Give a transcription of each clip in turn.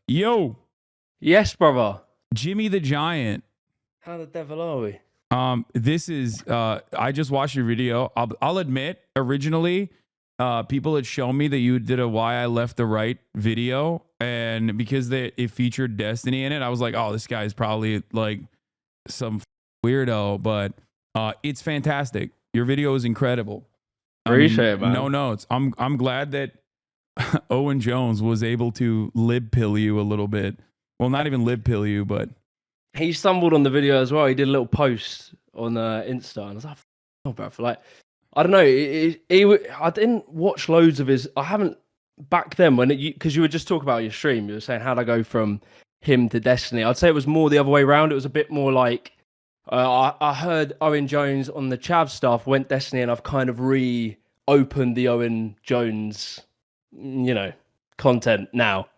Yo, Yes, brother. Jimmy the Giant. How the devil are we? This is I just watched your video. I'll admit, originally, people had shown me that you did a "Why I Left the Right" video, and because it featured Destiny in it, I was like, oh, this guy is probably like some weirdo, but it's fantastic. Your video is incredible. Appreciate it, man. No notes. I'm glad that Owen Jones was able to lib pill you a little bit. Well, not even lib pill you, but He stumbled on the video as well. He did a little post on Insta, and I was like, "Oh, bro, for like, I don't know." I didn't watch loads of his. I haven't back then when because you were just talking about your stream. You were saying how'd I go from him to Destiny. I'd say it was more the other way around. It was a bit more like I heard Owen Jones on the Chav stuff, went Destiny, and I've kind of reopened the Owen Jones, content now.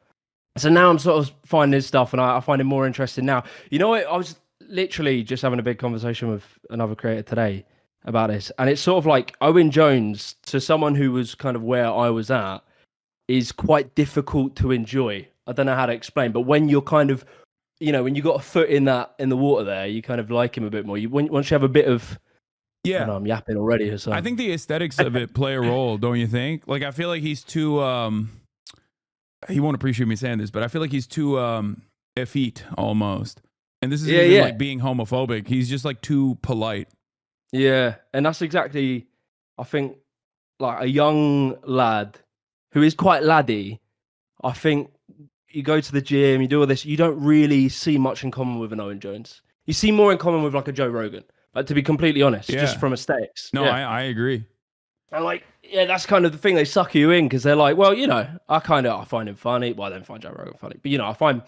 So now I'm sort of finding his stuff, and I find it more interesting now. You know what? I was literally just having a big conversation with another creator today about this, and it's sort of like Owen Jones, to someone who was kind of where I was at, is quite difficult to enjoy. I don't know how to explain, but when you're kind of, when you got a foot in the water there, you kind of like him a bit more. Once you have a bit of, yeah, I know, I'm yapping already. Hasan. I think the aesthetics of it play a role, don't you think? Like, I feel like he's too. He won't appreciate me saying this, but I feel like he's too effete almost. And this is even like being homophobic. He's just like too polite. Yeah, and that's exactly, I think, like a young lad who is quite laddie. I think you go to the gym, you do all this, you don't really see much in common with an Owen Jones. You see more in common with like a Joe Rogan, like, to be completely honest, just from aesthetics. No, I agree. And like, that's kind of the thing. They suck you in because they're like, well, I find him funny. Well, I don't find Joe Rogan funny, but I find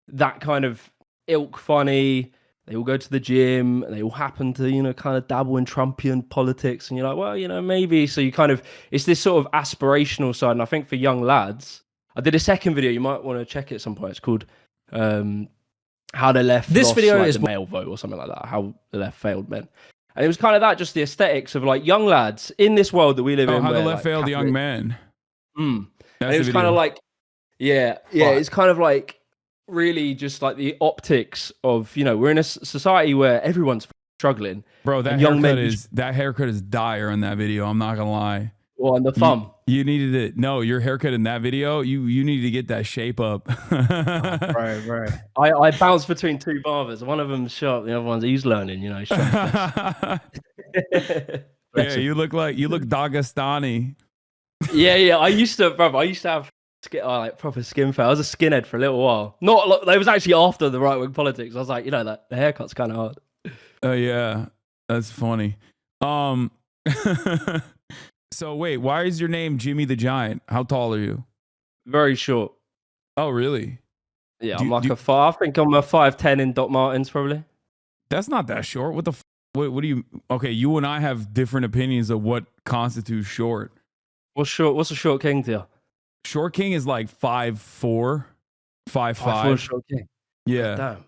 that kind of ilk funny. They all go to the gym and they all happen to, kind of dabble in Trumpian politics. And you're like, well, maybe. So you kind of, it's this sort of aspirational side. And I think for young lads, I did a second video. You might want to check it at some point. It's called How the Left This Lost, video like, is the male vote or something like that. How the left failed men. And it was kind of that, just the aesthetics of like young lads in this world that we live in. How the where, left like, failed young men. And it was kind of like, it's kind of like really just like the optics of, we're in a society where everyone's struggling. Bro, that haircut is dire in that video. I'm not gonna lie. Well, and the thumb. You needed it. No, your haircut in that video, you needed to get that shape up. Right. I bounced between two barbers. One of them's sharp, the other one's he's learning, Yeah, you look Dagestani. Yeah. I used to have like proper skin fade. I was a skinhead for a little while. Not, it was actually after the right wing politics. I was like, that the haircut's kind of hard. Yeah, that's funny. So wait, why is your name Jimmy the Giant? How tall are you? Very short. Oh, really? Yeah, I think I'm a 5'10" in Doc Martens, probably. That's not that short. What the what do you... Okay, you and I have different opinions of what constitutes short. What's short? What's a short king to you? Short king is like 5'4", 5'5". Short king. Yeah. Damn.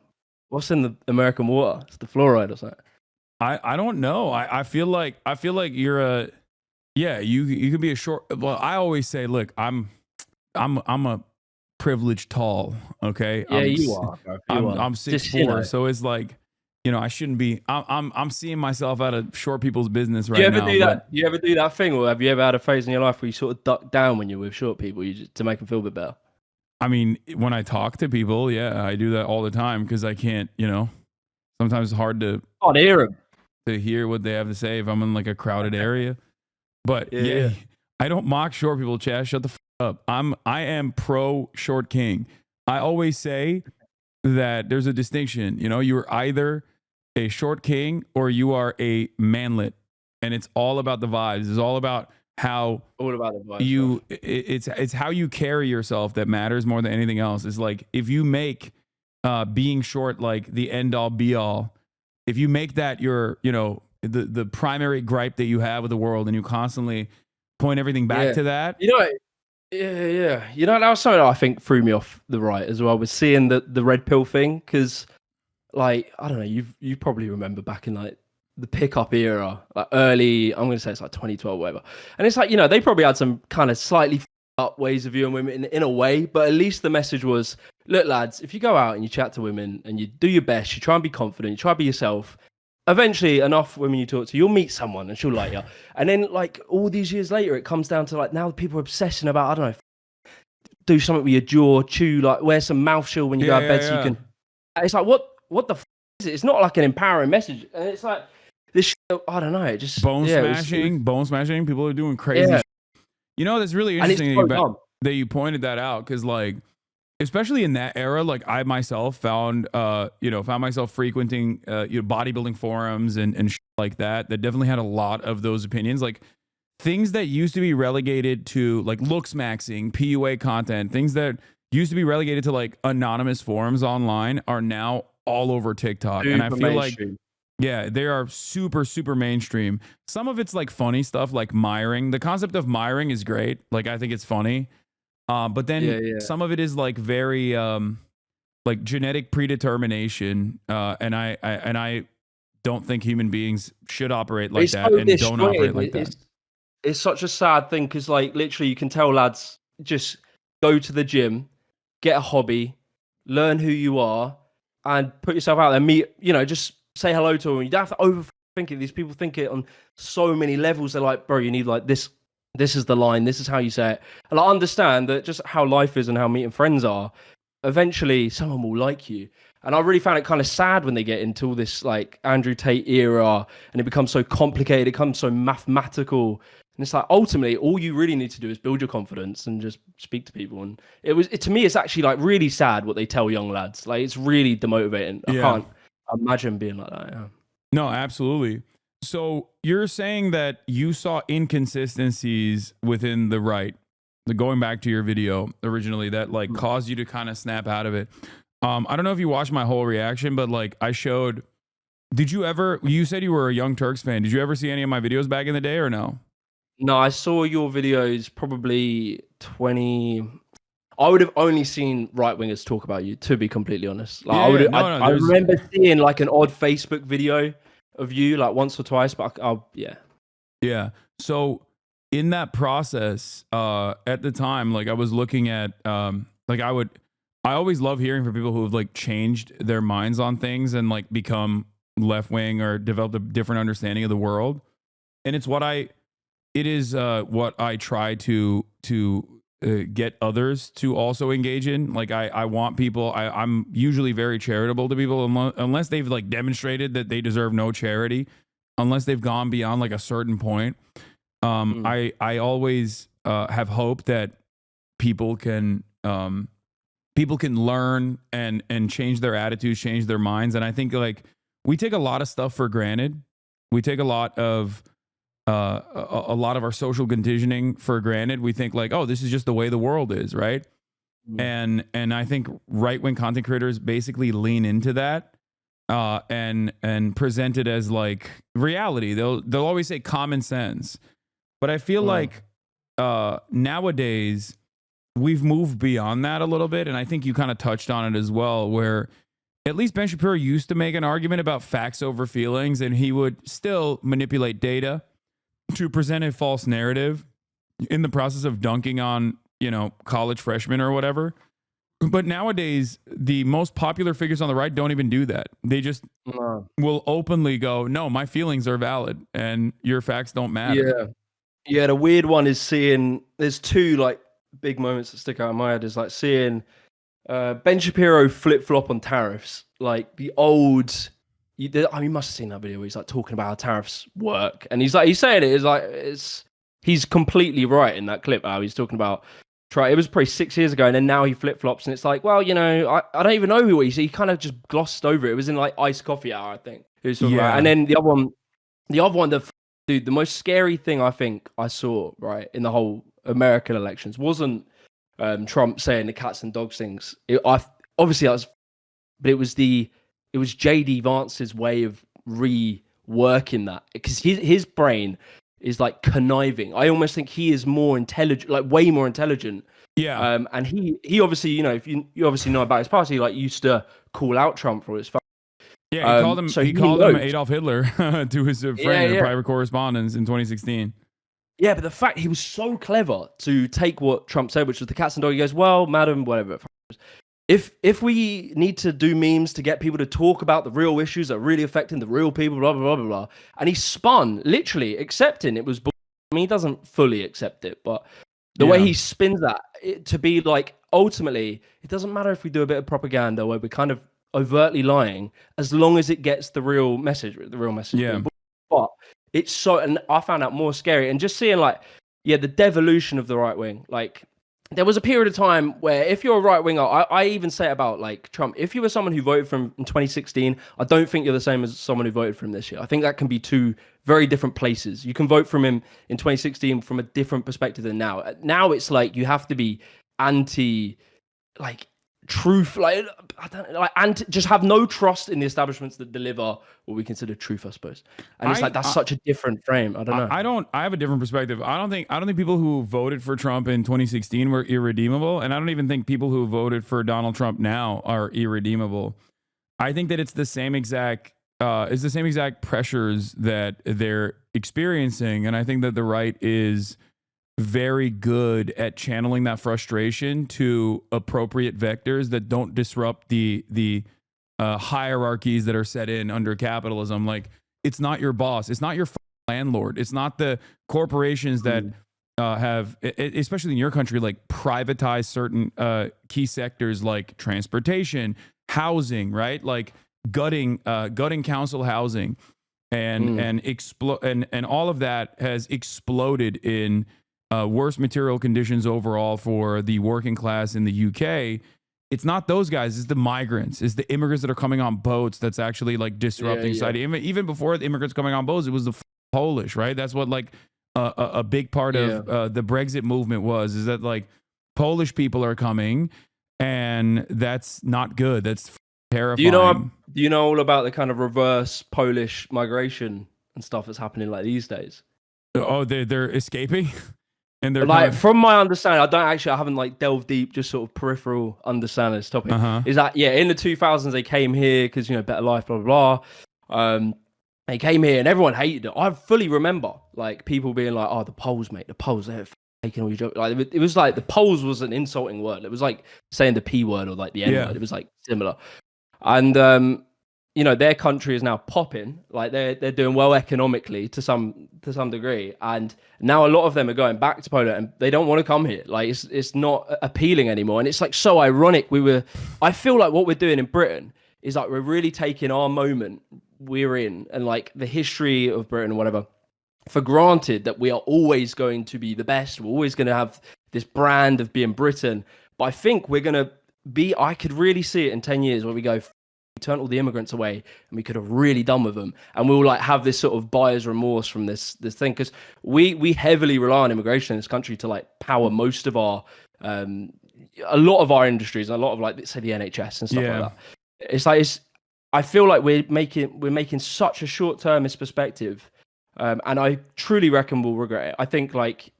What's in the American water? It's the fluoride or something. I don't know. I feel like you're a... Yeah, you can be a short... Well, I always say, look, I'm a privileged tall, okay? Yeah, you are. I'm 6'4", so it's like, I shouldn't be... I'm seeing myself out of short people's business right now. You ever do that thing, or have you ever had a phase in your life where you sort of duck down when you're with short people to make them feel a bit better? I mean, when I talk to people, yeah, I do that all the time because I can't, sometimes it's hard to hear them. To hear what they have to say if I'm in like a crowded area. But yeah, I don't mock short people, Chad. Shut the up. I am pro short king. I always say that there's a distinction. You're either a short king or you are a manlet, and it's all about the vibes. It's all about how it's how you carry yourself that matters more than anything else. It's like if you make being short like the end all be all, if you make that your the primary gripe that you have with the world, and you constantly point everything back to that. Yeah. That was something that I think threw me off the right as well, was seeing the red pill thing. Because, like, I don't know, you probably remember back in like the pickup era, like early, I'm going to say it's like 2012, whatever. And it's like, they probably had some kind of slightly up ways of viewing women in a way, but at least the message was, look, lads, if you go out and you chat to women and you do your best, you try and be confident, you try to be yourself, eventually enough women you talk to, you'll meet someone and she'll like you. And then like all these years later, it comes down to like now people are obsessing about, I don't know, do something with your jaw, chew, like wear some mouth shield when you go to bed so you can. It's like, what the is it? It's not like an empowering message. And it's like this shit, I don't know, it just bone smashing. People are doing crazy shit. You know, that's really interesting that you pointed that out, because like, especially in that era, like I myself found myself frequenting bodybuilding forums and shit like that definitely had a lot of those opinions. Like things that used to be relegated to like looks maxing, PUA content, things that used to be relegated to like anonymous forums online are now all over TikTok. And I feel like, yeah, they are super, super mainstream. Some of it's like funny stuff like miring. The concept of miring is great. Like I think it's funny. But then some of it is like very like genetic predetermination. And I don't think human beings should operate like that and don't operate like that. It's such a sad thing because like literally you can tell lads just go to the gym, get a hobby, learn who you are, and put yourself out there. Meet, just say hello to them. You don't have to overthink it. These people think it on so many levels. They're like, bro, you need like this. This is the line. This is how you say it. And I understand that just how life is and how meeting friends are. Eventually, someone will like you. And I really found it kind of sad when they get into all this like Andrew Tate era, and it becomes so complicated. It becomes so mathematical. And it's like, ultimately, all you really need to do is build your confidence and just speak to people. And to me, it's actually like really sad what they tell young lads. Like, it's really demotivating. I can't imagine being like that. Yeah. No, absolutely. So you're saying that you saw inconsistencies within the right, going back to your video originally, that like caused you to kind of snap out of it. I don't know if you watched my whole reaction, but like I showed, you said you were a Young Turks fan. Did you ever see any of my videos back in the day or no? No, I saw your videos probably 20. I would have only seen right wingers talk about you, to be completely honest. Like, I remember seeing like an odd Facebook video of you like once or twice, but yeah. So in that process, at the time, like I was looking at, like I always love hearing from people who have like changed their minds on things and like become left wing or developed a different understanding of the world, and it's what I try to get others to also engage in. Like I want people, I'm usually very charitable to people unless they've like demonstrated that they deserve no charity, unless they've gone beyond like a certain point. I always have hope that people can learn and change their attitudes, change their minds. And I think like we take a lot of stuff for granted. We take a lot of our social conditioning for granted. We think like, oh, this is just the way the world is, right? And I think right-wing content creators basically lean into that and present it as like reality. They'll always say common sense, but I feel like nowadays we've moved beyond that a little bit, and I think you kind of touched on it as well, where at least Ben Shapiro used to make an argument about facts over feelings, and he would still manipulate data to present a false narrative in the process of dunking on, college freshmen or whatever. But nowadays, the most popular figures on the right don't even do that. They just will openly go, no, my feelings are valid and your facts don't matter. Yeah. The weird one is seeing, there's two like big moments that stick out in my head, is like seeing Ben Shapiro flip-flop on tariffs. Like the old, you must have seen that video where he's like talking about how tariffs work, and he's saying he's completely right in that clip. How he's talking about it was probably 6 years ago, and then now he flip-flops, and it's like, well, I don't even know who he kind of just glossed over it. It was in like iced coffee hour, I think. And then the other one, the most scary thing I think I saw right in the whole American elections wasn't Trump saying the cats and dogs things. Obviously that was, but it was JD Vance's way of reworking that, because his brain is like conniving. I almost think he is more intelligent, like way more intelligent. Yeah. And he obviously, if you obviously know about his past, he like used to call out Trump for his. Yeah, he called him Adolf Hitler to his friend in a private correspondence in 2016. Yeah, but the fact he was so clever to take what Trump said, which was the cats and dog. He goes, "Well, madam, whatever. If we need to do memes to get people to talk about the real issues that are really affecting the real people, blah blah blah blah blah," and he spun literally accepting it was. I mean, he doesn't fully accept it, but the way he spins that to be like, ultimately, it doesn't matter if we do a bit of propaganda where we're kind of overtly lying, as long as it gets the real message. The real message. Yeah. But it's so, and I found out more scary, and just seeing like, yeah, the devolution of the right wing. Like, there was a period of time where if you're a right winger, I even say about like Trump, if you were someone who voted for him in 2016, I don't think you're the same as someone who voted for him this year. I think that can be two very different places. You can vote for him in 2016 from a different perspective than now. Now it's like you have to be anti, like, truth, like, I don't like, and just have no trust in the establishments that deliver what we consider truth, I suppose. And it's like that's such a different frame. I don't know. I have a different perspective. I don't think people who voted for Trump in 2016 were irredeemable, and I don't even think people who voted for Donald Trump now are irredeemable. I think that it's the same exact pressures that they're experiencing, and I think that the right is very good at channeling that frustration to appropriate vectors that don't disrupt the hierarchies that are set in under capitalism. Like, it's not your boss, it's not your landlord, it's not the corporations that have, especially in your country, like privatize certain key sectors like transportation, housing, right? Like gutting council housing, and all of that has exploded in worse material conditions overall for the working class in the UK. It's not those guys, it's the migrants, it's the immigrants that are coming on boats that's actually like disrupting society. Even before the immigrants coming on boats, it was the Polish, right? That's what like a big part of the Brexit movement was, is that like Polish people are coming, and that's not good. That's terrifying. Do you know all about the kind of reverse Polish migration and stuff that's happening like these days? Oh, they're escaping? And they're like, from my understanding, I haven't like delved deep, just sort of peripheral understanding this topic. Is that in the 2000s they came here because, you know, better life, blah blah blah. They came here and everyone hated it. I fully remember like people being like, "Oh, the Poles, mate, the Poles, they're taking all your jokes." Like, it was like the Poles was an insulting word. It was like saying the P word or like the N word. It was like similar. And you know, their country is now popping, like they're doing well economically to some degree, and now a lot of them are going back to Poland and they don't want to come here. Like, it's not appealing anymore, and it's like so ironic. I feel like what we're doing in Britain is like we're really taking our moment we're in and like the history of Britain or whatever for granted, that we are always going to be the best. We're always going to have this brand of being Britain, but I think we're going to I could really see it in 10 years where we go, we turned all the immigrants away and we could have really done with them, and we'll like have this sort of buyer's remorse from this thing, because we heavily rely on immigration in this country to like power most of our a lot of our industries, a lot of like, say, the NHS and stuff like that. It's like, I feel like we're making such a short-termist perspective, and I truly reckon we'll regret it. I think like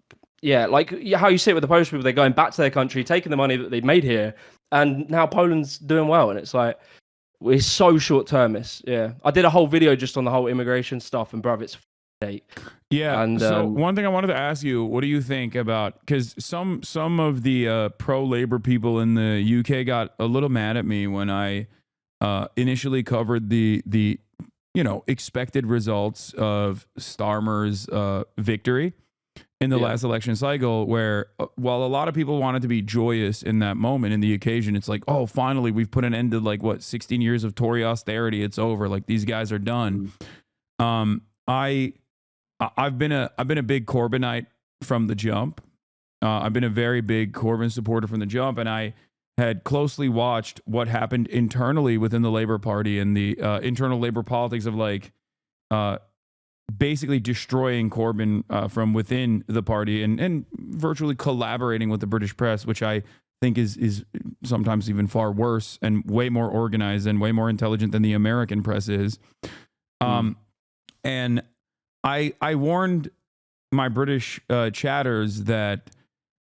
how you see it with the Polish people, they're going back to their country, taking the money that they've made here, and now Poland's doing well, and it's like, we're so short-termist. Yeah, I did a whole video just on the whole immigration stuff, and bruv, it's fake. Yeah. And so one thing I wanted to ask you, what do you think about, because some of the pro-labor people in the UK got a little mad at me when I initially covered the expected results of Starmer's victory in the last election cycle, where while a lot of people wanted to be joyous in that moment, in the occasion, it's like, oh, finally we've put an end to like 16 years of Tory austerity. It's over. Like, these guys are done. I've been a big Corbynite from the jump. I've been a very big Corbyn supporter from the jump, and I had closely watched what happened internally within the Labour Party and the internal Labour politics of like basically destroying Corbyn from within the party, and virtually collaborating with the British press, which I think is sometimes even far worse and way more organized and way more intelligent than the American press is. And I warned my British chatters that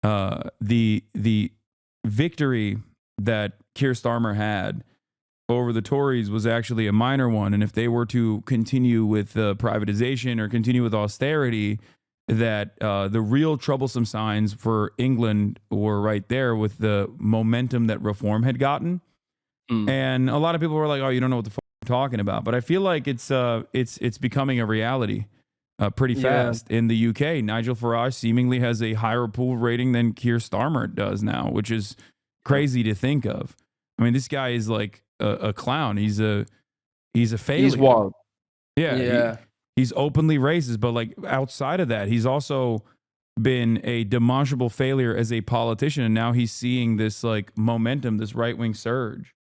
the victory that Keir Starmer had over the Tories was actually a minor one, and if they were to continue with privatization or continue with austerity, that the real troublesome signs for England were right there with the momentum that reform had gotten. And a lot of people were like, "Oh, you don't know what the fuck you're talking about." But I feel like it's becoming a reality pretty fast in the UK. Nigel Farage seemingly has a higher approval rating than Keir Starmer does now, which is crazy to think of. I mean, this guy is like a clown. He's a failure. He's wild. Yeah. He's openly racist, but like outside of that, he's also been a demonstrable failure as a politician. And now he's seeing this like momentum, this right-wing surge.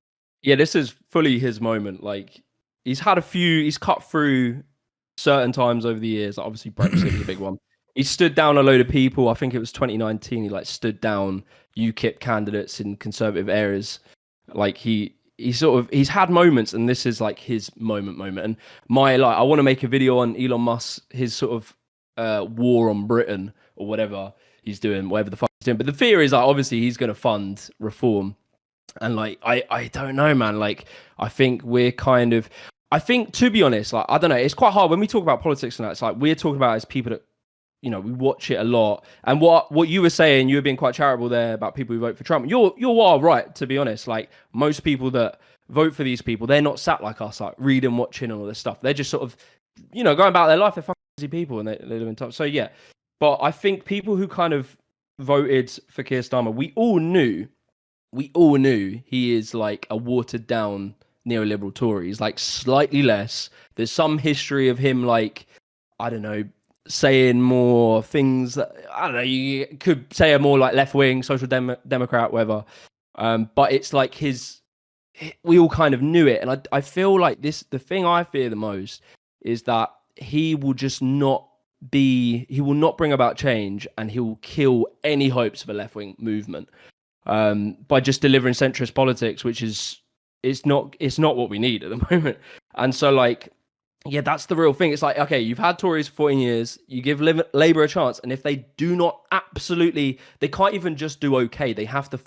Yeah, this is fully his moment. Like he's cut through certain times over the years. Like, obviously Brexit is a big one. He stood down a load of people. I think it was 2019. He like stood down UKIP candidates in conservative areas. Like he's had moments, and this is like his moment. And I want to make a video on Elon Musk, his sort of war on Britain or whatever he's doing, whatever the fuck he's doing. But the fear is like obviously he's going to fund reform, and like I don't know, man. Like I think to be honest, like I don't know, it's quite hard when we talk about politics and that. It's like we're talking about as people that, you know, we watch it a lot. And what you were saying, you were being quite charitable there about people who vote for Trump. You're all right, to be honest. Like most people that vote for these people, they're not sat like us, like reading, watching, and all this stuff. They're just sort of, you know, going about their life. They're fucking busy people, and they live in top. So yeah, but I think people who kind of voted for Keir Starmer, we all knew he is like a watered down neoliberal Tory. He's like slightly less. There's some history of him, like, I don't know, saying more things that, I don't know, you could say a more like left-wing social democrat, whatever, but it's like we all kind of knew it. And I feel like the thing I fear the most is that he will not bring about change, and he will kill any hopes of a left-wing movement by just delivering centrist politics, which is it's not what we need at the moment. And so like, yeah, that's the real thing. It's like, okay, you've had Tories for 14 years. You give Labour a chance. And if they do not they can't even just do okay. They have to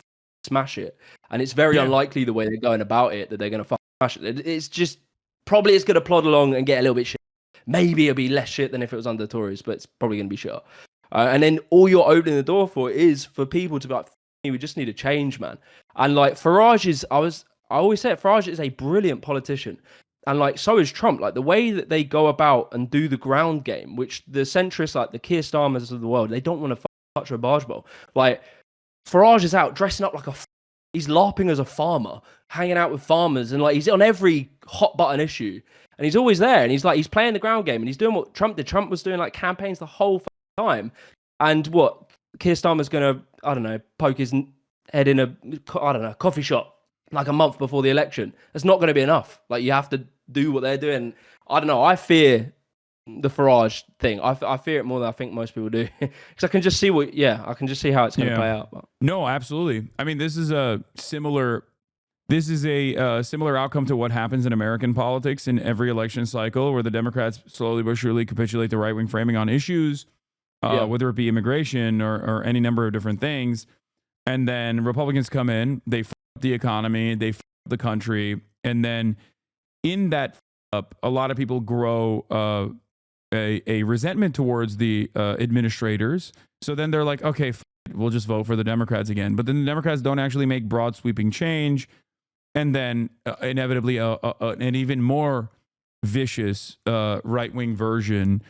smash it. And it's very unlikely the way they're going about it that they're going to smash it. It's just, probably it's going to plod along and get a little bit shit. Maybe it'll be less shit than if it was under the Tories, but it's probably going to be shit. And then all you're opening the door for is for people to be like, we just need a change, man. And like Farage I always say it, Farage is a brilliant politician. And like, so is Trump. Like the way that they go about and do the ground game, which the centrists, like the Keir Starmers of the world, they don't want to touch a barge bowl. Like Farage is out dressing up like he's LARPing as a farmer, hanging out with farmers, and like he's on every hot button issue, and he's always there. And he's playing the ground game, and he's doing what Trump did. Trump was doing like campaigns the whole time, and what Keir Starmer's gonna, I don't know, poke his head in a, I don't know, coffee shop like a month before the election. It's not going to be enough. Like you have to do what they're doing. I don't know. I fear the Farage thing. I fear it more than I think most people do, because I can just see I can just see how it's going to play out. But. No, absolutely. I mean, this is a similar outcome to what happens in American politics in every election cycle, where the Democrats slowly but surely capitulate the right-wing framing on issues, whether it be immigration or any number of different things. And then Republicans come in, they f up the economy, they f up the country, and then in that f up, a lot of people grow a resentment towards the administrators. So then they're like, okay, we'll just vote for the Democrats again. But then the Democrats don't actually make broad sweeping change. And then inevitably an even more vicious right-wing version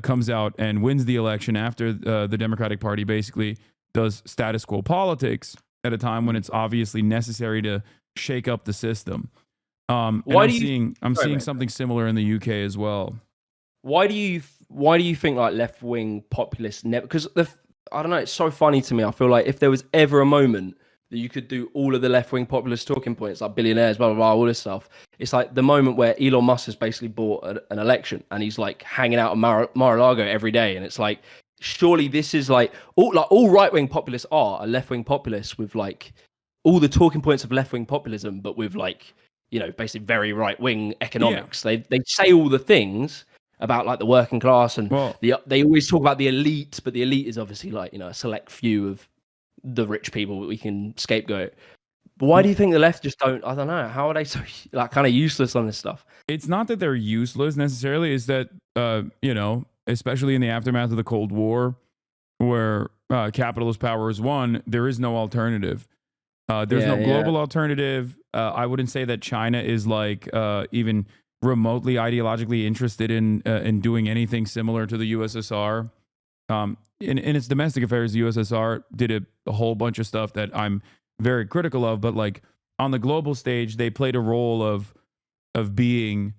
comes out and wins the election after the Democratic Party basically does status quo politics at a time when it's obviously necessary to shake up the system. I'm seeing something similar in the UK as well. Why do you think like left-wing populists never? Because I don't know. It's so funny to me. I feel like if there was ever a moment that you could do all of the left-wing populist talking points, like billionaires, blah blah blah, all this stuff, it's like the moment where Elon Musk has basically bought an election, and he's like hanging out at Mar-a-Lago every day, and it's like, surely this is like all right-wing populists are left-wing populists with like all the talking points of left-wing populism, but with like, you know, basically very right-wing economics. They say all the things about like the working class, and they always talk about the elite, but the elite is obviously like, you know, a select few of the rich people that we can scapegoat. But why do you think the left just don't? I don't know. How are they so like kind of useless on this stuff? It's not that they're useless necessarily. It's that you know, especially in the aftermath of the Cold War, where capitalist power is won, there is no alternative. There's no global alternative. I wouldn't say that China is like even remotely ideologically interested in doing anything similar to the USSR. In its domestic affairs, the USSR did a whole bunch of stuff that I'm very critical of, but like on the global stage, they played a role of being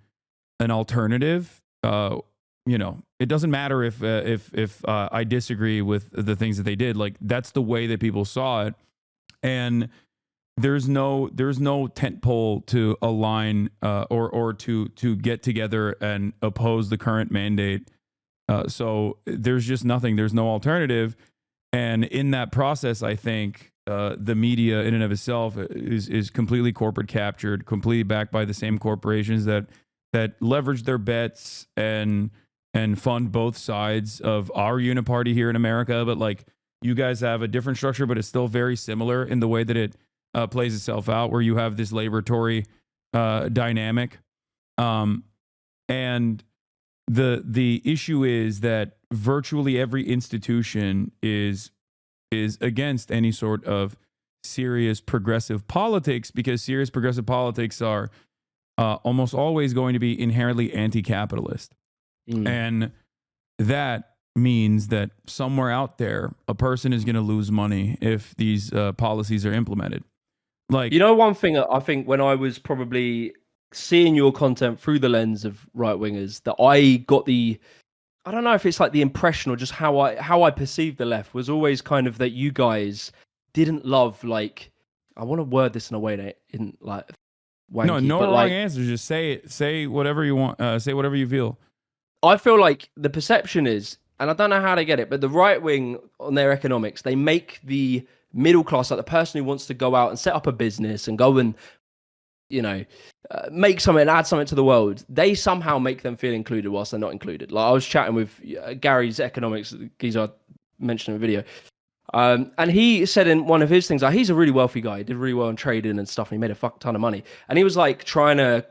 an alternative. It doesn't matter if I disagree with the things that they did. Like that's the way that people saw it, and there's no tent pole to align or to get together and oppose the current mandate. So there's just nothing. There's no alternative, and in that process, I think the media in and of itself is completely corporate captured, completely backed by the same corporations that leverage their bets and fund both sides of our uniparty here in America. But like you guys have a different structure, but it's still very similar in the way that it plays itself out, where you have this labor-Tory dynamic. And the issue is that virtually every institution is against any sort of serious progressive politics, because serious progressive politics are almost always going to be inherently anti-capitalist. And that means that somewhere out there, a person is going to lose money if these policies are implemented. Like, one thing I think when I was probably seeing your content through the lens of right wingers, that I got I don't know if it's like the impression or just how I perceived the left was always kind of that you guys didn't love, like, I want to word this in a way that isn't like wanky, no but wrong like, answers. Just say it. Say whatever you want. Say whatever you feel. I feel like the perception is, and I don't know how they get it, but the right wing on their economics, they make the middle class, like the person who wants to go out and set up a business and go and, make something, add something to the world. They somehow make them feel included whilst they're not included. Like I was chatting with Gary's economics, I mentioned in a video. And he said in one of his things, like, he's a really wealthy guy. He did really well in trading and stuff. And he made a fuck ton of money. And he was like trying to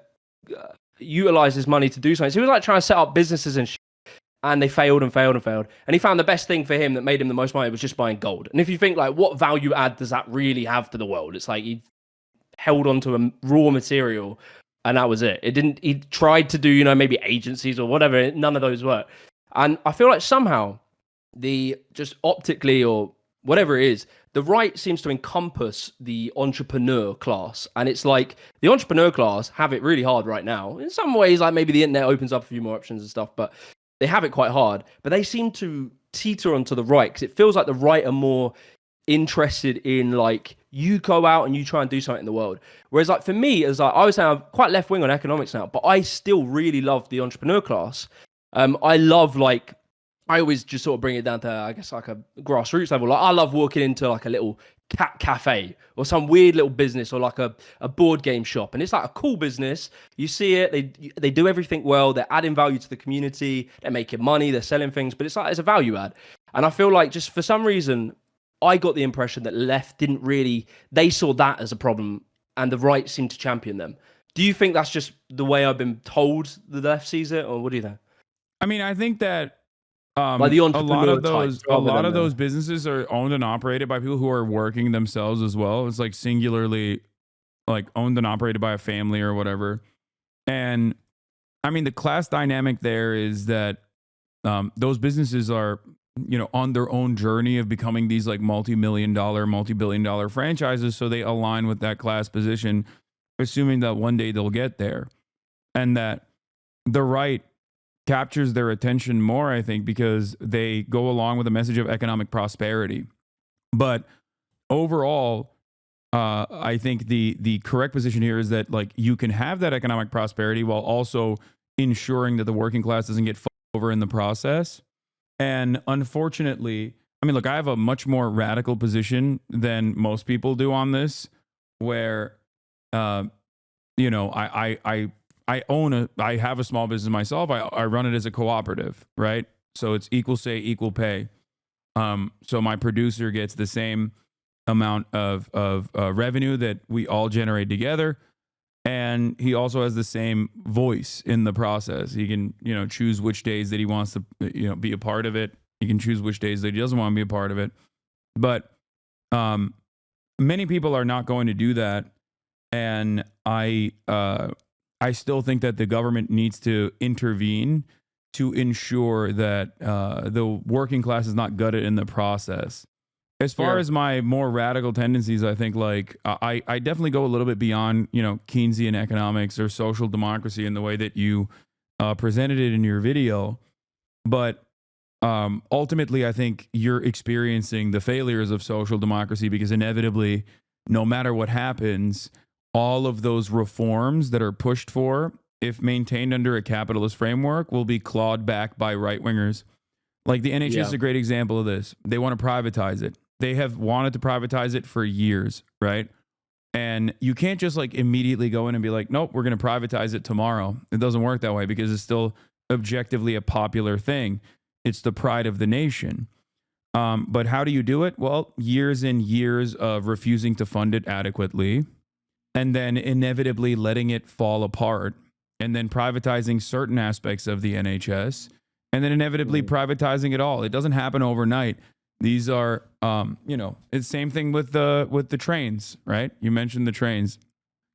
utilize his money to do something. So he was like trying to set up businesses and shit. And they failed and failed and failed. And he found the best thing for him that made him the most money was just buying gold. And if you think, like, what value add does that really have to the world? It's like he held onto a raw material and that was it. He tried to do, maybe agencies or whatever. None of those worked. And I feel like somehow just optically or whatever it is, the right seems to encompass the entrepreneur class. And it's like the entrepreneur class have it really hard right now. In some ways, like maybe the internet opens up a few more options and stuff, but they have it quite hard. But they seem to teeter onto the right, because it feels like the right are more interested in, like, you go out and you try and do something in the world. Whereas, like, for me, as like I was saying, I'm quite left wing on economics now, but I still really love the entrepreneur class. I love, like, I always just sort of bring it down to, I guess, like a grassroots level. Like, I love walking into like a little cat cafe or some weird little business or like a board game shop, and it's like a cool business. You see it, they do everything well, they're adding value to the community, they're making money, they're selling things, but it's like it's a value add. And I feel like just for some reason I got the impression that left didn't really, they saw that as a problem and the right seemed to champion them. Do you think that's just the way I've been told the left sees it, or what do you think? I mean, I think that Like the a lot of those those businesses are owned and operated by people who are working themselves as well. It's like singularly like owned and operated by a family or whatever. And I mean, the class dynamic there is that those businesses are, on their own journey of becoming these like multi-billion dollar franchises. So they align with that class position, assuming that one day they'll get there, and that the right captures their attention more, I think, because they go along with a message of economic prosperity. But overall, I think the correct position here is that, like, you can have that economic prosperity while also ensuring that the working class doesn't get fucked over in the process. And unfortunately, I mean, look, I have a much more radical position than most people do on this, where, I have a small business myself. I run it as a cooperative, right? So it's equal say, equal pay. So my producer gets the same amount of revenue that we all generate together. and he also has the same voice in the process. He can, choose which days that he wants to, be a part of it. He can choose which days that he doesn't want to be a part of it. But many people are not going to do that, and I still think that the government needs to intervene to ensure that the working class is not gutted in the process. As far as my more radical tendencies, I think I definitely go a little bit beyond, Keynesian economics or social democracy in the way that you presented it in your video. But ultimately, I think you're experiencing the failures of social democracy, because inevitably, no matter what happens, all of those reforms that are pushed for, if maintained under a capitalist framework, will be clawed back by right wingers. Like the NHS is a great example of this. They want to privatize it. They have wanted to privatize it for years, right? And you can't just immediately go in and be like, nope, we're going to privatize it tomorrow. It doesn't work that way, because it's still objectively a popular thing. It's the pride of the nation. But how do you do it? Well, years and years of refusing to fund it adequately, and then inevitably letting it fall apart, and then privatizing certain aspects of the NHS, and then inevitably privatizing it all. It doesn't happen overnight. These are, it's the same thing with the trains, right? You mentioned the trains.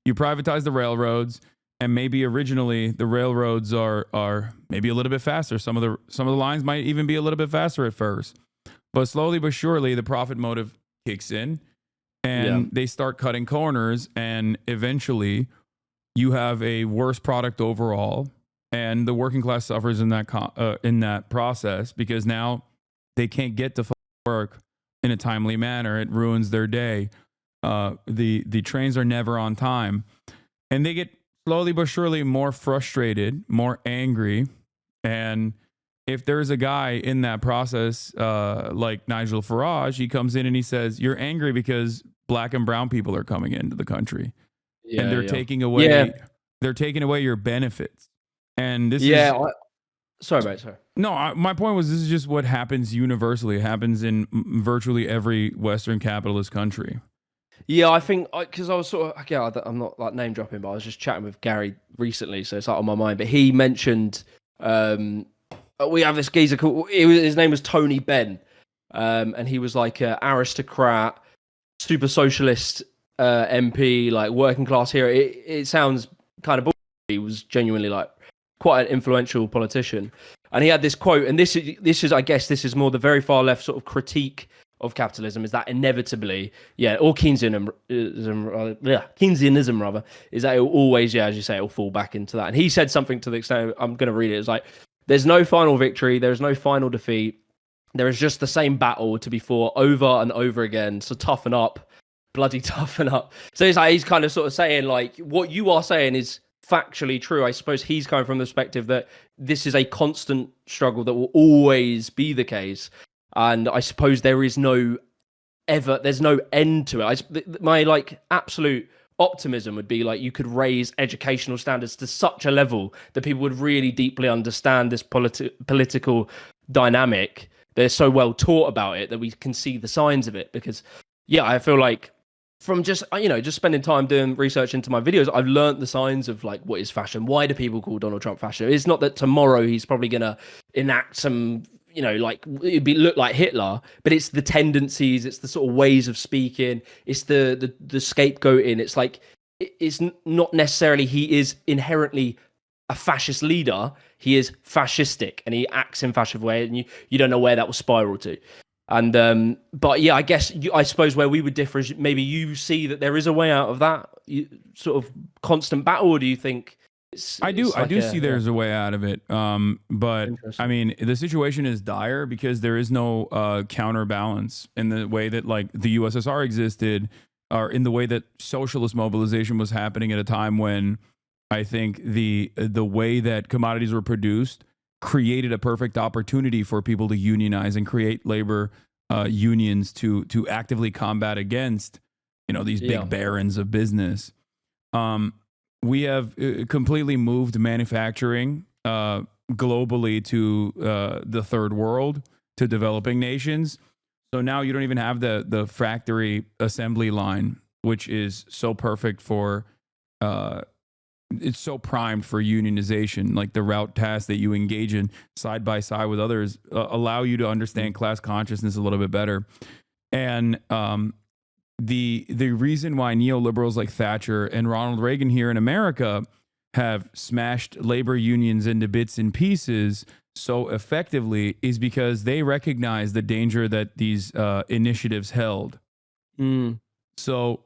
You privatize the railroads, and maybe originally the railroads are maybe a little bit faster. Some of the lines might even be a little bit faster at first, but slowly but surely the profit motive kicks in, and they start cutting corners, and eventually you have a worse product overall, and the working class suffers in that process, because now they can't get to work in a timely manner. It ruins their day. The trains are never on time, and they get slowly but surely more frustrated, more angry. And if there's a guy in that process, like Nigel Farage, he comes in and he says, "You're angry because black and brown people are coming into the country, and they're taking away your benefits." And this is sorry, mate. Sorry. No, my point was, this is just what happens universally. It happens in virtually every Western capitalist country. Yeah, I think because I was sort of I'm not name dropping, but I was just chatting with Gary recently, so it's on my mind. But he mentioned we have this geezer called, his name was Tony Benn, and he was like an aristocrat, super socialist MP, like working class hero. It sounds kind of bullshit. He was genuinely quite an influential politician, and he had this quote, and this is I guess this is more the very far left sort of critique of capitalism, is that inevitably, or Keynesianism rather, is that it will always, as you say, it will fall back into that. And he said something to the extent, I'm going to read it, it's like, there's no final victory, there is no final defeat, there is just the same battle to be fought over and over again, so toughen up, bloody toughen up. So it's like, he's kind of sort of saying, what you are saying is factually true. I suppose he's coming from the perspective that this is a constant struggle that will always be the case. And I suppose there's no end to it. My absolute optimism would be you could raise educational standards to such a level that people would really deeply understand this political dynamic. They're so well taught about it that we can see the signs of it. Because, I feel like from just spending time doing research into my videos, I've learned the signs of what is fashion. Why do people call Donald Trump fashion? It's not that tomorrow he's probably going to enact some, it'd look like Hitler, but it's the tendencies, it's the sort of ways of speaking, it's the scapegoating. It's it's not necessarily he is inherently a fascist leader. He is fascistic, and he acts in fascist way, and you don't know where that will spiral to. And but I suppose where we would differ is maybe you see that there is a way out of that sort of constant battle, or do you think? I do see there's a way out of it. But I mean, the situation is dire because there is no counterbalance in the way that the USSR existed, or in the way that socialist mobilization was happening at a time when I think the way that commodities were produced created a perfect opportunity for people to unionize and create labor unions to actively combat against these big barons of business. We have completely moved manufacturing globally to the third world, to developing nations. So now you don't even have the factory assembly line, which is so perfect for it's so primed for unionization. Like the route tasks that you engage in side by side with others allow you to understand class consciousness a little bit better. And the reason why neoliberals like Thatcher and Ronald Reagan here in America have smashed labor unions into bits and pieces so effectively is because they recognize the danger that these initiatives held. So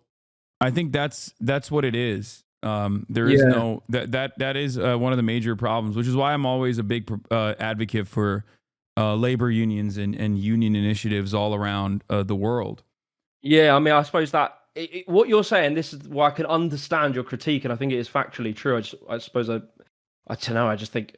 I think that's what it is. There is no that is one of the major problems, which is why I'm always a big advocate for labor unions and union initiatives all around the world. Yeah, I mean, I suppose that what you're saying, this is why I can understand your critique, and I think it is factually true. I suppose I don't know. I just think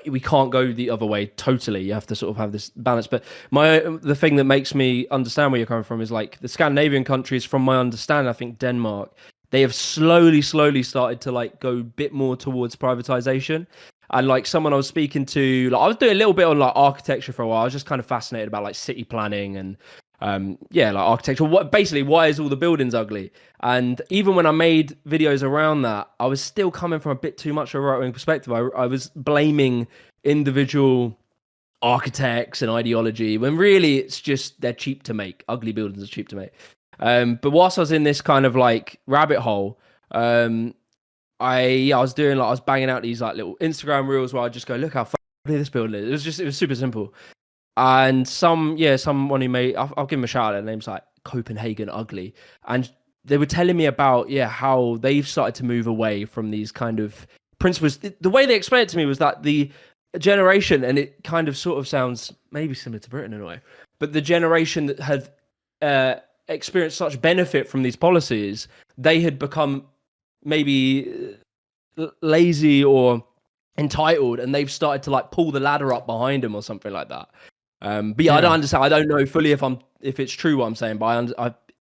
we can't go the other way totally. You have to sort of have this balance. But the thing that makes me understand where you're coming from is like the Scandinavian countries. From my understanding, I think Denmark, they have slowly started to like go a bit more towards privatization. And like someone I was speaking to, like I was doing a little bit on like architecture for a while. I was just kind of fascinated about like city planning and like architecture. Why is all the buildings ugly? And even when I made videos around that, I was still coming from a bit too much of a right-wing perspective. I was blaming individual architects and ideology when really it's just they're cheap to make. Ugly buildings are cheap to make. But whilst I was in this kind of like rabbit hole, I was banging out these like little Instagram reels where I just go, look how ugly this building is. It was super simple. And someone who made, I'll give him a shout out. Their name's like Copenhagen Ugly, and they were telling me about how they've started to move away from these kind of principles. The way they explained it to me was that the generation, and it kind of sort of sounds maybe similar to Britain in a way, but the generation that had experienced such benefit from these policies, they had become maybe lazy or entitled, and they've started to like pull the ladder up behind them or something like that. But I don't understand. I don't know fully if it's true what I'm saying, but I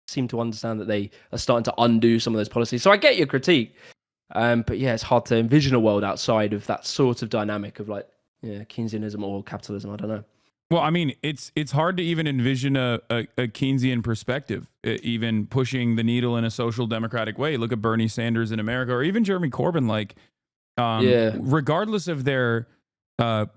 seem to understand that they are starting to undo some of those policies. So I get your critique, but it's hard to envision a world outside of that sort of dynamic of like Keynesianism or capitalism. I don't know. Well, I mean, it's hard to even envision a Keynesian perspective, even pushing the needle in a social democratic way. Look at Bernie Sanders in America, or even Jeremy Corbyn. Like, regardless of their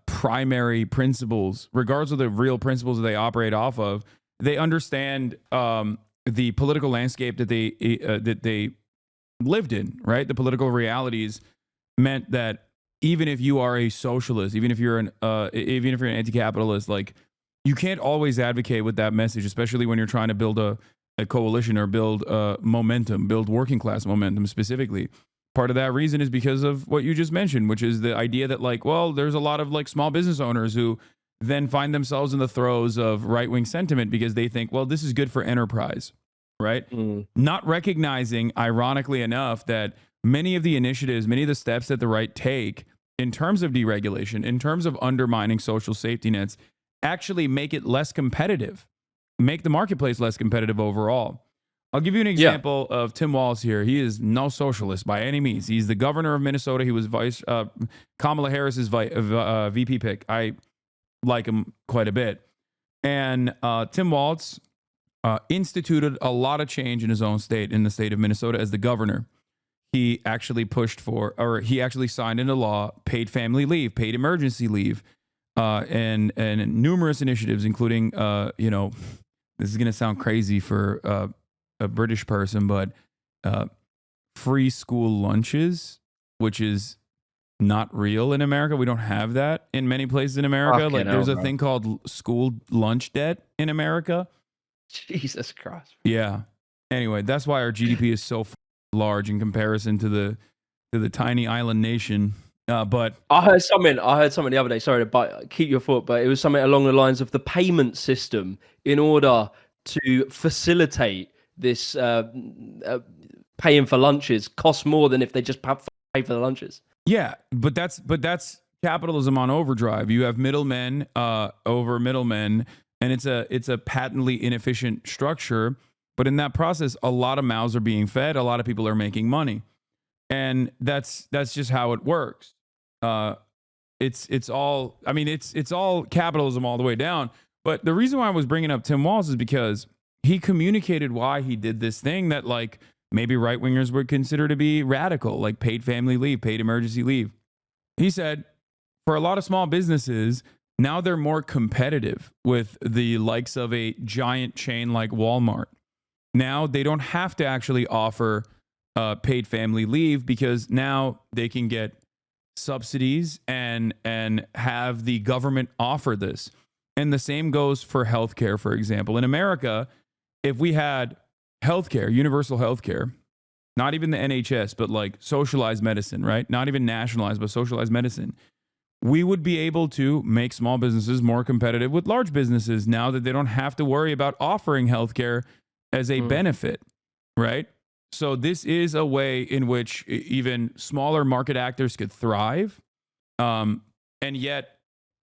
primary principles, regardless of the real principles that they operate off of, they understand the political landscape that they lived in. Right, the political realities meant that even if you are a socialist, even if you're an anti-capitalist, like you can't always advocate with that message, especially when you're trying to build a coalition or build momentum, build working class momentum specifically. Part of that reason is because of what you just mentioned, which is the idea that like, well, there's a lot of like small business owners who then find themselves in the throes of right-wing sentiment because they think, well, this is good for enterprise, right? Not recognizing, ironically enough, that many of the initiatives, many of the steps that the right take in terms of deregulation, in terms of undermining social safety nets, actually make it less competitive, make the marketplace less competitive overall. I'll give you an example of Tim Walz here. He is no socialist by any means. He's the governor of Minnesota. He was Kamala Harris's VP pick. I like him quite a bit. And Tim Walz instituted a lot of change in his own state, in the state of Minnesota, as the governor. He actually he actually signed into law paid family leave, paid emergency leave, and numerous initiatives, including, this is going to sound crazy for a British person, but free school lunches, which is not real in America. We don't have that in many places in America. There's a thing called school lunch debt in America. Jesus Christ. Yeah. Anyway, that's why our GDP is so large in comparison to the tiny island nation. But I heard something the other day. Sorry to keep your thought, but it was something along the lines of the payment system in order to facilitate this paying for lunches costs more than if they just pay for the lunches. Yeah, but that's capitalism on overdrive. You have middlemen over middlemen, and it's a patently inefficient structure. But in that process, a lot of mouths are being fed. A lot of people are making money, and that's just how it works. It's all capitalism all the way down. But the reason why I was bringing up Tim Walz is because he communicated why he did this thing that like maybe right wingers would consider to be radical, like paid family leave, paid emergency leave. He said, for a lot of small businesses, now they're more competitive with the likes of a giant chain like Walmart. Now they don't have to actually offer paid family leave because now they can get subsidies and have the government offer this. And the same goes for healthcare, for example. In America, if we had healthcare, universal healthcare, not even the NHS, but like socialized medicine, right? Not even nationalized, but socialized medicine, we would be able to make small businesses more competitive with large businesses now that they don't have to worry about offering healthcare as a benefit, right? So this is a way in which even smaller market actors could thrive. And yet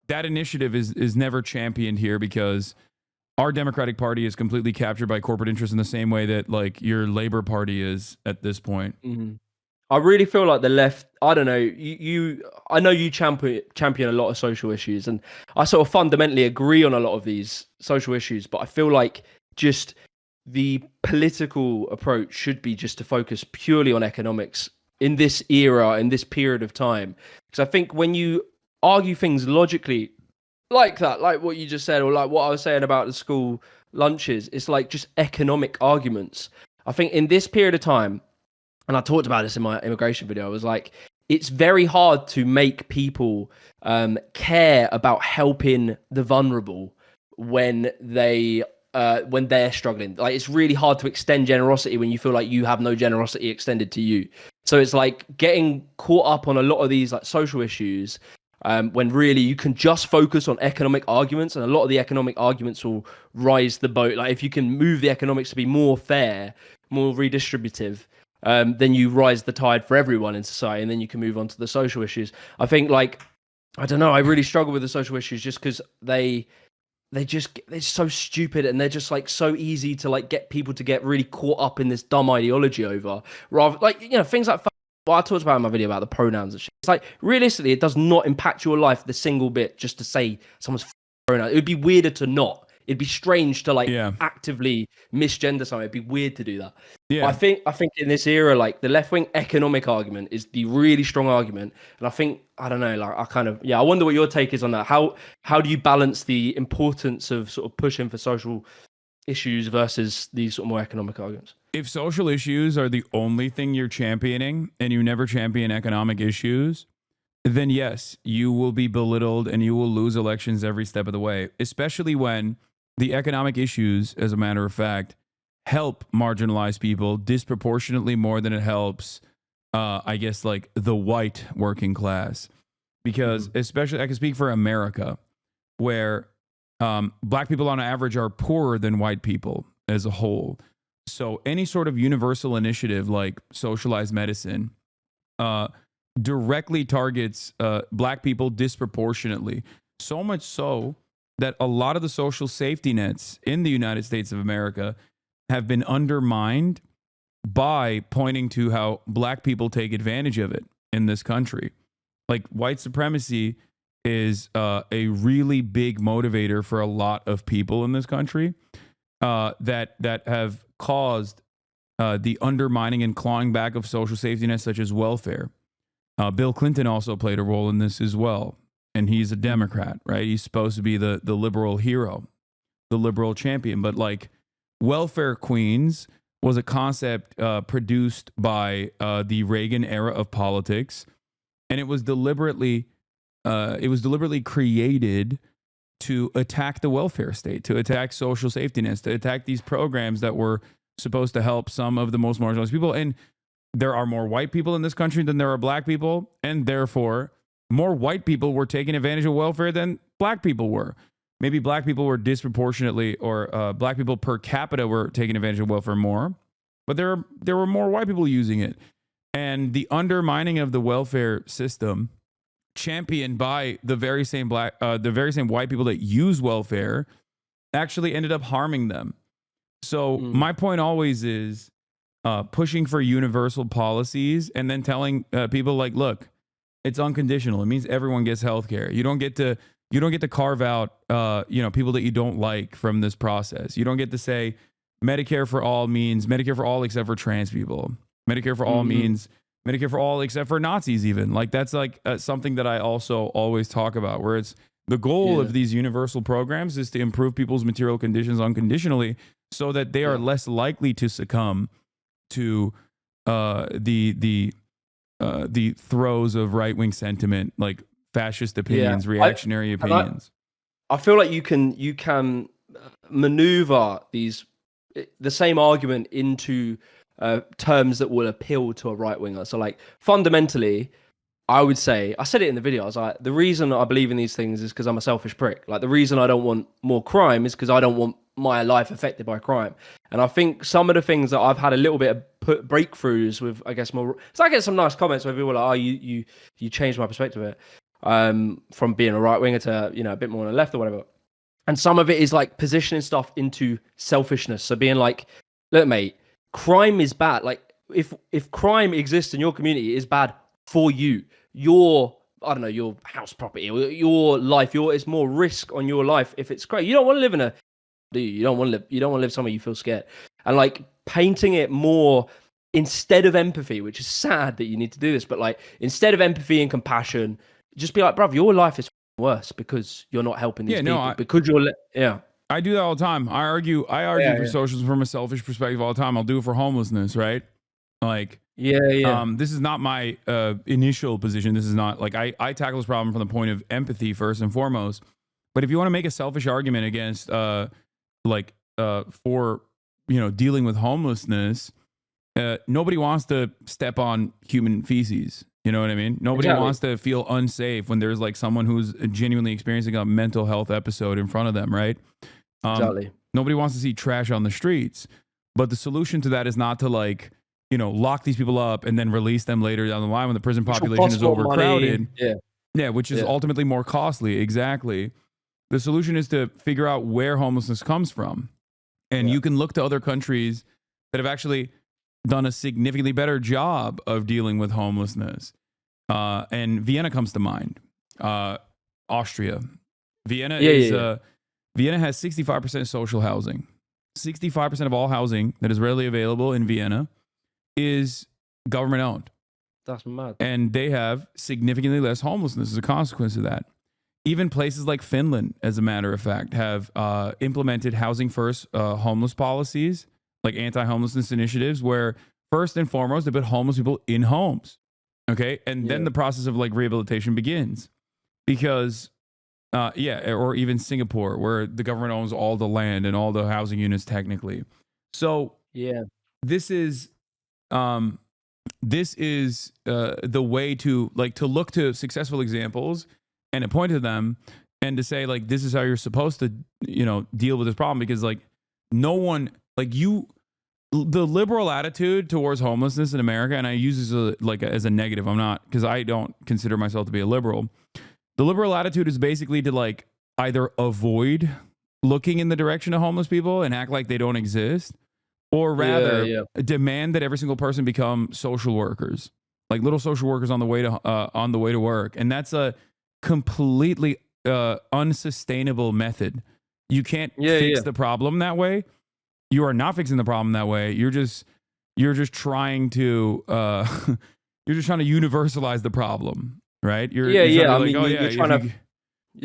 that initiative is never championed here because our Democratic Party is completely captured by corporate interests in the same way that like your Labor Party is at this point. I really feel like the left, I don't know, I know you champion a lot of social issues, and I sort of fundamentally agree on a lot of these social issues, but I feel like just the political approach should be just to focus purely on economics in this era, in this period of time. Because I think when you argue things logically like that, like what you just said, or like what I was saying about the school lunches, it's like just economic arguments. I think in this period of time, and I talked about this in my immigration video, I was like, it's very hard to make people care about helping the vulnerable when they're struggling. Like, it's really hard to extend generosity when you feel like you have no generosity extended to you. So it's like getting caught up on a lot of these like social issues when really you can just focus on economic arguments, and a lot of the economic arguments will rise the boat. Like, if you can move the economics to be more fair, more redistributive, then you rise the tide for everyone in society, and then you can move on to the social issues. I think, like, I don't know, I really struggle with the social issues just because they're so stupid, and they're just like so easy to like get people to get really caught up in this dumb ideology over, rather like, you know, things like what I talked about in my video about the pronouns and shit. It's like, realistically, it does not impact your life the single bit just to say someone's pronoun. It would be weirder to not. It'd be strange to like actively misgender someone. It'd be weird to do that. Yeah. I think in this era, like, the left wing economic argument is the really strong argument, and I think, I don't know, like, I wonder what your take is on that. How do you balance the importance of sort of pushing for social issues versus these sort of more economic arguments? If social issues are the only thing you're championing and you never champion economic issues, then yes, you will be belittled and you will lose elections every step of the way, especially when the economic issues, as a matter of fact, help marginalized people disproportionately more than it helps, I guess, like the white working class. Because especially, I can speak for America, where black people on average are poorer than white people as a whole. So any sort of universal initiative like socialized medicine directly targets black people disproportionately. So much so that a lot of the social safety nets in the United States of America have been undermined by pointing to how black people take advantage of it in this country. Like, white supremacy is a really big motivator for a lot of people in this country that have caused the undermining and clawing back of social safety nets such as welfare. Bill Clinton also played a role in this as well. And he's a Democrat, right? He's supposed to be the liberal hero, the liberal champion. But like, welfare queens was a concept produced by the Reagan era of politics, and it was deliberately created to attack the welfare state, to attack social safety nets, to attack these programs that were supposed to help some of the most marginalized people. And there are more white people in this country than there are black people, and therefore more white people were taking advantage of welfare than black people were. Maybe black people were disproportionately, or black people per capita were taking advantage of welfare more, but there were more white people using it. And the undermining of the welfare system, championed by the very same white people that use welfare, actually ended up harming them. So my point always is pushing for universal policies and then telling people, like, look, it's unconditional. It means everyone gets healthcare. You don't get to carve out people that you don't like from this process. You don't get to say Medicare for all means Medicare for all except for trans people. Medicare for all means Medicare for all except for Nazis even. Like that's like something that I also always talk about, where it's the goal of these universal programs is to improve people's material conditions unconditionally so that they are less likely to succumb to the throes of right-wing sentiment, like fascist opinions, reactionary opinions. I feel like you can maneuver the same argument into terms that will appeal to a right winger. So like fundamentally, I would say, I said it in the video, I was like, the reason I believe in these things is because I'm a selfish prick. Like the reason I don't want more crime is because I don't want my life affected by crime. And I think some of the things that I've had a little bit of breakthroughs with, I guess more, so I get some nice comments where people are like, oh, you changed my perspective of it, from being a right winger to, a bit more on the left or whatever. And some of it is like positioning stuff into selfishness. So being like, look, mate, crime is bad. Like if crime exists in your community, it is bad for you. Your house property, your life, it's more risk on your life if it's great. You don't want to live you don't want to live somewhere you feel scared. And like painting it more instead of empathy, which is sad that you need to do this, but like instead of empathy and compassion, just be like, bruv, your life is worse because you're not helping these people. Because you're I do that all the time. I argue for socialism from a selfish perspective all the time. I'll do it for homelessness, right? Like this is not my initial position. This is not like I tackle this problem from the point of empathy first and foremost. But if you want to make a selfish argument against for dealing with homelessness, nobody wants to step on human feces. You know what I mean? Nobody wants to feel unsafe when there's like someone who's genuinely experiencing a mental health episode in front of them, right? Exactly. Nobody wants to see trash on the streets. But the solution to that is not to lock these people up and then release them later down the line when the prison population is overcrowded. Which is ultimately more costly. Exactly. The solution is to figure out where homelessness comes from. And you can look to other countries that have actually done a significantly better job of dealing with homelessness. And Vienna comes to mind. Austria. Vienna has 65% social housing. 65% of all housing that is readily available in Vienna is government owned. That's mad. And they have significantly less homelessness as a consequence of that. Even places like Finland, as a matter of fact, have implemented housing first homeless policies, like anti-homelessness initiatives, where first and foremost, they put homeless people in homes. Okay. And then the process of like rehabilitation begins. Because, or even Singapore, where the government owns all the land and all the housing units technically. So this is the way to look to successful examples and to point to them and to say like, this is how you're supposed to, deal with this problem. Because like no one the liberal attitude towards homelessness in America, and I use this as a negative. I'm not, because I don't consider myself to be a liberal. The liberal attitude is basically to like either avoid looking in the direction of homeless people and act like they don't exist, or rather demand that every single person become social workers, like little social workers on the way to work. And that's a completely unsustainable method. You can't fix the problem that way. You are not fixing the problem that way. You're just trying to universalize the problem, right? You're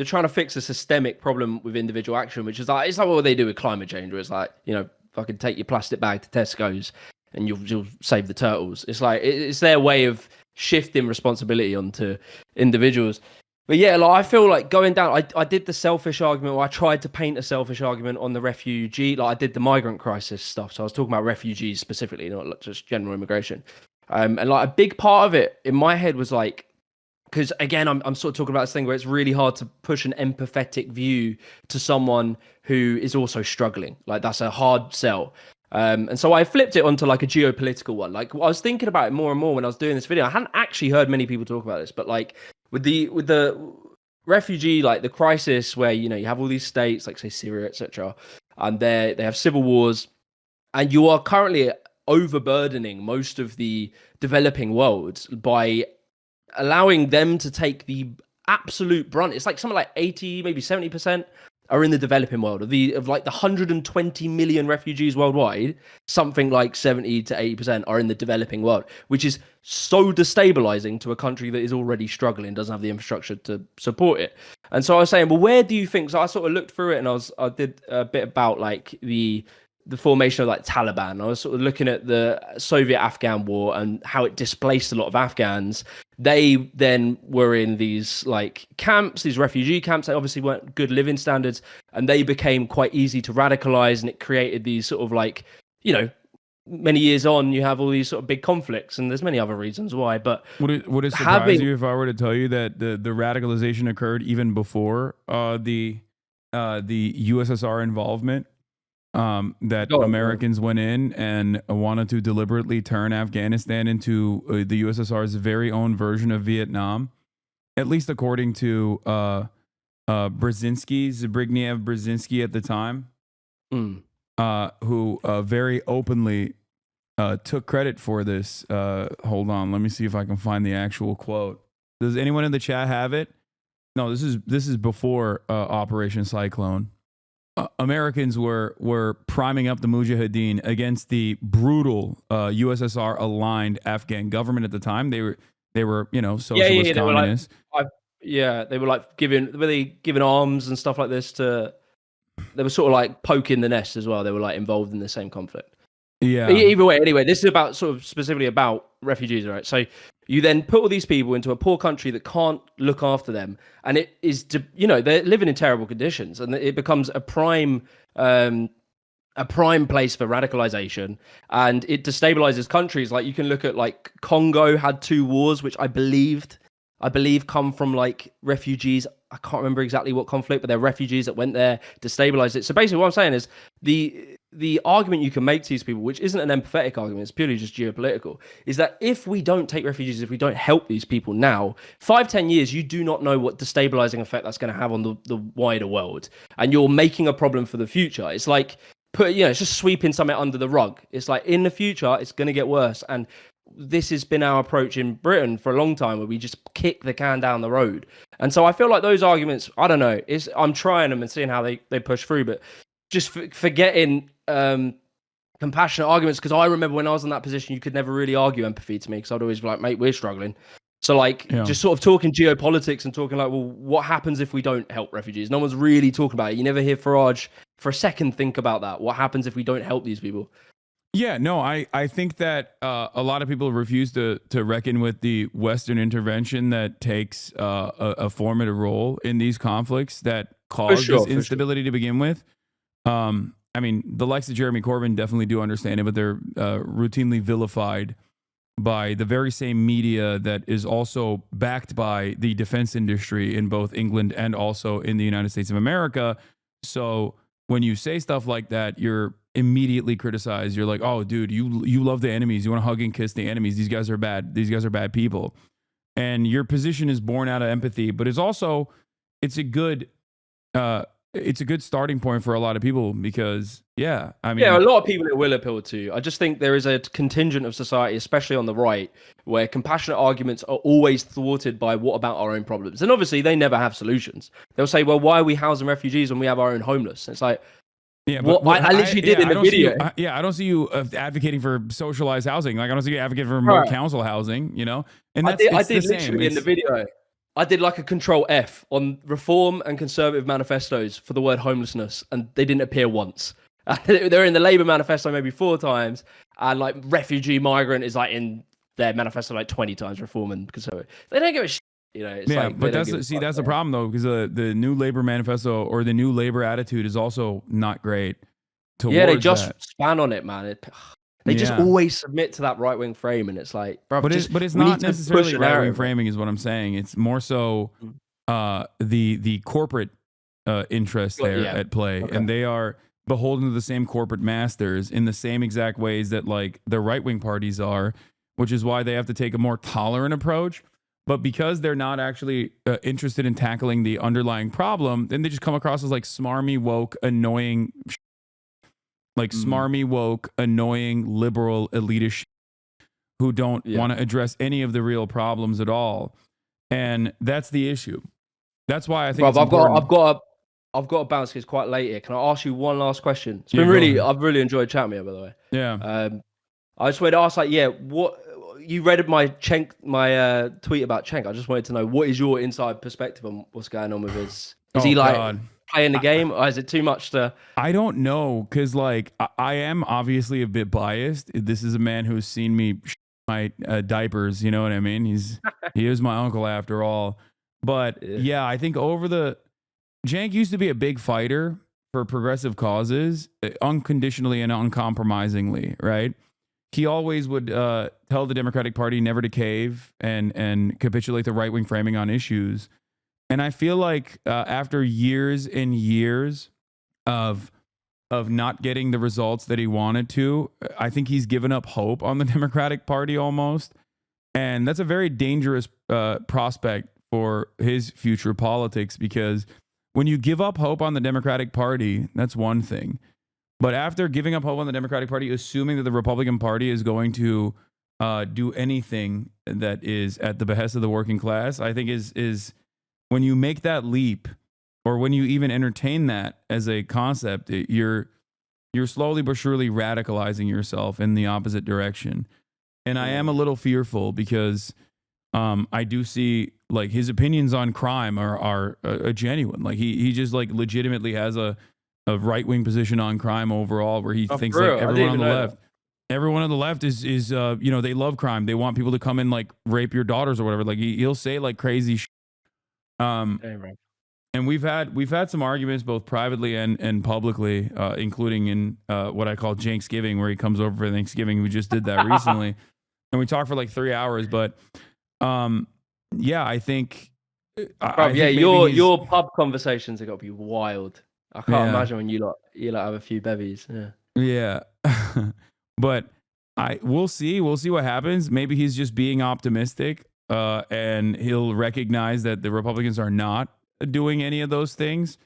trying to fix a systemic problem with individual action, which is like, it's like what they do with climate change, where it's like, fucking take your plastic bag to Tesco's and you'll save the turtles. It's like, it's their way of shifting responsibility onto individuals. But yeah, like I feel like going down, I did the selfish argument, or I tried to paint a selfish argument on the refugee, like I did the migrant crisis stuff. So I was talking about refugees specifically, not just general immigration. And like a big part of it in my head was like, because again, I'm sort of talking about this thing where it's really hard to push an empathetic view to someone who is also struggling. Like that's a hard sell. And so I flipped it onto like a geopolitical one. Like I was thinking about it more and more when I was doing this video. I hadn't actually heard many people talk about this, but like with the refugee, like the crisis where, you have all these states like say Syria, etc. And they have civil wars, and you are currently overburdening most of the developing world by allowing them to take the absolute brunt. It's like something like 80, maybe 70% are in the developing world. Of like the 120 million refugees worldwide, something like 70 to 80% are in the developing world, which is so destabilizing to a country that is already struggling, doesn't have the infrastructure to support it. And so I was saying, well, where do you think? So I sort of looked through it, and I did a bit about like the formation of like Taliban. I was sort of looking at the Soviet-Afghan war and how it displaced a lot of Afghans. They then were in these like camps, these refugee camps. They obviously weren't good living standards, and they became quite easy to radicalize. And it created these sort of like, you know, many years on, you have all these sort of big conflicts, and there's many other reasons why. But would it surprise you if I were to tell you that the radicalization occurred even before the USSR involvement? That Americans went in and wanted to deliberately turn Afghanistan into the USSR's very own version of Vietnam, at least according to Zbigniew Brzezinski at the time, who very openly took credit for this. Hold on, let me see if I can find the actual quote. Does anyone in the chat have it? No, this is before Operation Cyclone. Americans were priming up the Mujahideen against the brutal USSR aligned Afghan government at the time. They were socialist communists. They were like giving arms and stuff like this to. They were sort of like poking the nest as well. They were like involved in the same conflict. Yeah. Either way, anyway, this is about sort of specifically about refugees, right? So you then put all these people into a poor country that can't look after them, and it is, they're living in terrible conditions, and it becomes a prime place for radicalization, and it destabilizes countries. Like you can look at like Congo had 2 wars, which I believe come from like refugees. I can't remember exactly what conflict, but they're refugees that went there, destabilized it. So basically what I'm saying is the argument you can make to these people, which isn't an empathetic argument, it's purely just geopolitical, is that if we don't take refugees, if we don't help these people now, 5-10 years, you do not know what destabilizing effect that's going to have on the wider world. And you're making a problem for the future. It's like, it's just sweeping something under the rug. It's like in the future, it's going to get worse. And this has been our approach in Britain for a long time, where we just kick the can down the road. And so I feel like those arguments, I don't know, I'm trying them and seeing how they push through, but just forgetting compassionate arguments, because I remember when I was in that position, you could never really argue empathy to me, because I'd always be like, mate, we're struggling. So like just sort of talking geopolitics and talking like, well, what happens if we don't help refugees? No one's really talking about it. You never hear Farage for a second think about that. What happens if we don't help these people? Yeah, no, I think that a lot of people refuse to reckon with the Western intervention that takes a formative role in these conflicts that cause this instability to begin with. I mean, the likes of Jeremy Corbyn definitely do understand it, but they're routinely vilified by the very same media that is also backed by the defense industry in both England and also in the United States of America. So when you say stuff like that, you're immediately criticized. You're like, oh, dude, you love the enemies. You want to hug and kiss the enemies. These guys are bad. These guys are bad people. And your position is born out of empathy, but it's a good starting point for a lot of people, because a lot of people it will appeal to. I just think there is a contingent of society, especially on the right, where compassionate arguments are always thwarted by what about our own problems. And obviously they never have solutions. They'll say, well, why are we housing refugees when we have our own homeless? And it's like, yeah, but I literally did in the video. I don't see you advocating for socialized housing. Like I don't see you advocating for more council housing. And I did literally in the video. I did like a control F on reform and conservative manifestos for the word homelessness, and they didn't appear once. They're in the Labour manifesto maybe 4 times, and like refugee migrant is like in their manifesto like 20 times. Reform and conservative, they don't give a shit. But that's the problem though, because the new Labour manifesto or the new Labour attitude is also not great. They just span on it, man. They just always submit to that right wing frame, and it's like, bro. But it's not necessarily right wing framing, is what I'm saying. It's more so the corporate interests there at play, and they are beholden to the same corporate masters in the same exact ways that like the right wing parties are, which is why they have to take a more tolerant approach. But because they're not actually interested in tackling the underlying problem, then they just come across as like smarmy, woke, annoying, smarmy, woke, annoying, liberal, elitist who don't want to address any of the real problems at all. And that's the issue. That's why I think I've got I've got to bounce. It's quite late here. Can I ask you one last question? It's Yeah, been go really, ahead. I've really enjoyed chatting with you, by the way. Yeah. I just wanted to ask, like, yeah, what you read my tweet about Cenk. I just wanted to know, what is your inside perspective on what's going on with his? Is he like God. playing the game, or is it too much to? I don't know, because like I am obviously a bit biased. This is a man who's seen me my diapers. You know what I mean? He is my uncle after all. But yeah, I think Cenk used to be a big fighter for progressive causes, unconditionally and uncompromisingly, right? He always would tell the Democratic Party never to cave and capitulate the right wing framing on issues. And I feel like after years and years of not getting the results that he wanted to, I think he's given up hope on the Democratic Party almost. And that's a very dangerous prospect for his future politics, because when you give up hope on the Democratic Party, that's one thing. But after giving up hope on the Democratic Party, assuming that the Republican Party is going to do anything that is at the behest of the working class, I think is when you make that leap, or when you even entertain that as a concept, you're slowly but surely radicalizing yourself in the opposite direction. And I am a little fearful, because I do see like his opinions on crime are genuine. Like he just like legitimately has a right wing position on crime overall, where he thinks like everyone on the left. Everyone on the left is you know, they love crime. They want people to come and like rape your daughters or whatever. Like he'll say like crazy shit. And we've had some arguments both privately and publicly, including in what I call Janksgiving, where he comes over for Thanksgiving. We just did that recently, and we talked for like 3 hours. But yeah, I think, your pub conversations have got to be wild. I can't imagine when you like have a few bevies. Yeah. But we'll see what happens. Maybe he's just being optimistic, and he'll recognize that the Republicans are not doing any of those things,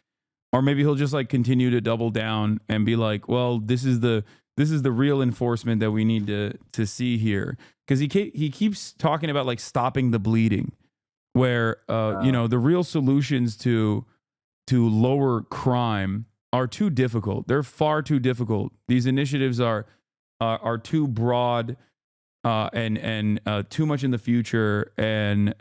or maybe he'll just like continue to double down and be like, well, this is the real enforcement that we need to see here, because he keeps talking about like stopping the bleeding, where you know, the real solutions to lower crime are too difficult. They're far too difficult. These initiatives are too broad and too much in the future. And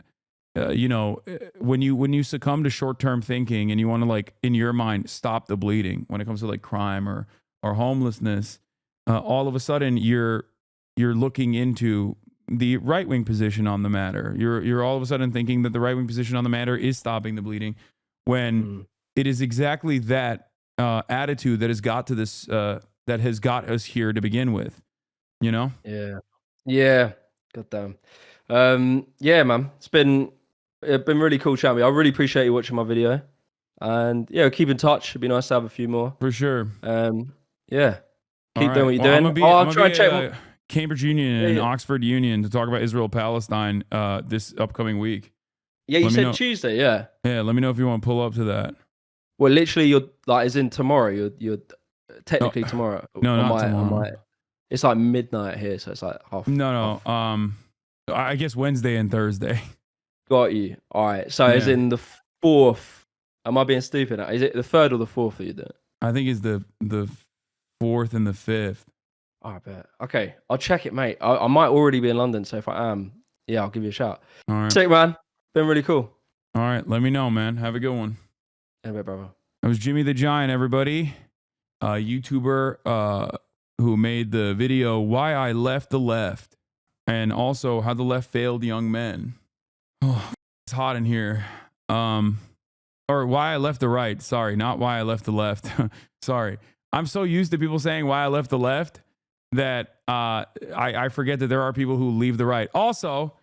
you know, when you succumb to short-term thinking and you want to like in your mind stop the bleeding when it comes to like crime or homelessness, all of a sudden you're looking into the right-wing position on the matter. You're all of a sudden thinking that the right-wing position on the matter is stopping the bleeding, when it is exactly that attitude that has got to this that has got us here to begin with, you know? Yeah. Goddamn. Yeah, man. It's been really cool chatting with you. I really appreciate you watching my video. And yeah, keep in touch. It'd be nice to have a few more. For sure. Yeah. Keep doing what you're doing. I'll try to check Cambridge Union and Oxford Union to talk about Israel-Palestine this upcoming week. Yeah, you said Tuesday, yeah. Yeah, let me know if you want to pull up to that. Well, literally, you're like, as in tomorrow. You're technically tomorrow. No, not tomorrow. It's like midnight here, so it's like half. No. I guess Wednesday and Thursday. Got you. All right. So as in the 4th. Am I being stupid? Is it the 3rd or the 4th that you do it? I think it's the 4th and the 5th. Oh, I bet. Okay, I'll check it, mate. I might already be in London, so if I am, yeah, I'll give you a shout. All right. Sick, man. Been really cool. All right, let me know, man. Have a good one. Yeah, brother. That was Jimmy the Giant, everybody. A YouTuber who made the video Why I Left the Left, and also How the Left Failed Young Men. Oh, it's hot in here. Or Why I Left the Right. Sorry, not Why I Left the Left. Sorry. I'm so used to people saying Why I Left the Left that I forget that there are people who leave the right. Also,